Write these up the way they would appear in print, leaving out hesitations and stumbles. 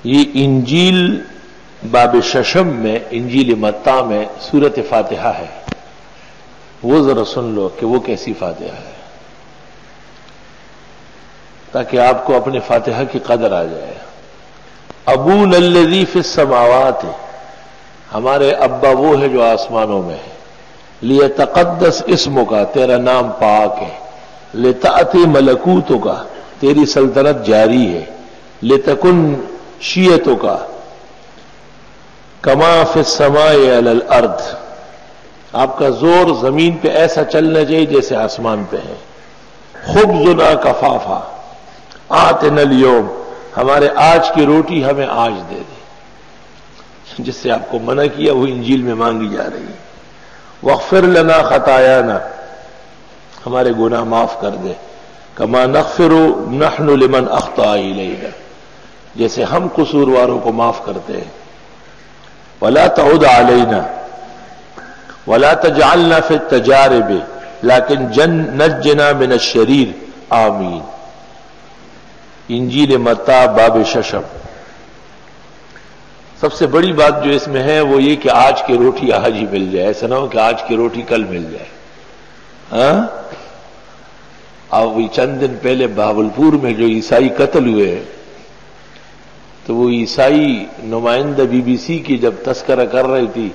یہ انجیل باب ششم میں، انجیل متی میں سورت فاتحہ ہے، وہ ذرا سن لو کہ وہ کیسی فاتحہ ہے، تاکہ آپ کو اپنے فاتحہ کی قدر آ جائے۔ ابونا الذی فی السماوات، ہمارے ابا وہ ہے جو آسمانوں میں ہے، لیتقدس اسمک، تیرا نام پاک ہے، لتأتی ملکوتک، تیری سلطنت جاری ہے، لتکن شیعتک کما فی السماء علی الارض، آپ کا زور زمین پہ ایسا چلنا چاہیے جیسے آسمان پہ ہے۔ خبزنا کفافا آتنا اليوم، ہمارے آج کی روٹی ہمیں آج دے دے، جس سے آپ کو منع کیا وہ انجیل میں مانگی جا رہی ہے۔ واغفر لنا خطایانا، ہمارے گناہ معاف کر دے، کما نغفر نحن لمن اخطأ الینا، جیسے ہم قصورواروں کو معاف کرتے ہیں۔ ولا تعد علینا ولا تجعلنا فی التجارب لیکن نجنا من الشریر، آمین۔ انجیل متی باب ششم۔ سب سے بڑی بات جو اس میں ہے وہ یہ کہ آج کی روٹی آج ہی مل جائے، ایسا نہ ہو کہ آج کی روٹی کل مل جائے۔ ہاں، اب چند دن پہلے بہاولپور میں جو عیسائی قتل ہوئے، تو وہ عیسائی نمائندہ بی بی سی کی جب تذکرہ کر رہی تھی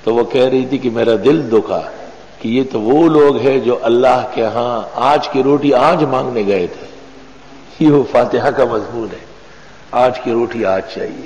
تو وہ کہہ رہی تھی کہ میرا دل دکھا کہ یہ تو وہ لوگ ہیں جو اللہ کے ہاں آج کی روٹی آج مانگنے گئے تھے۔ یہ وہ فاتحہ کا مضمون ہے، آج کی روٹی آج چاہیے۔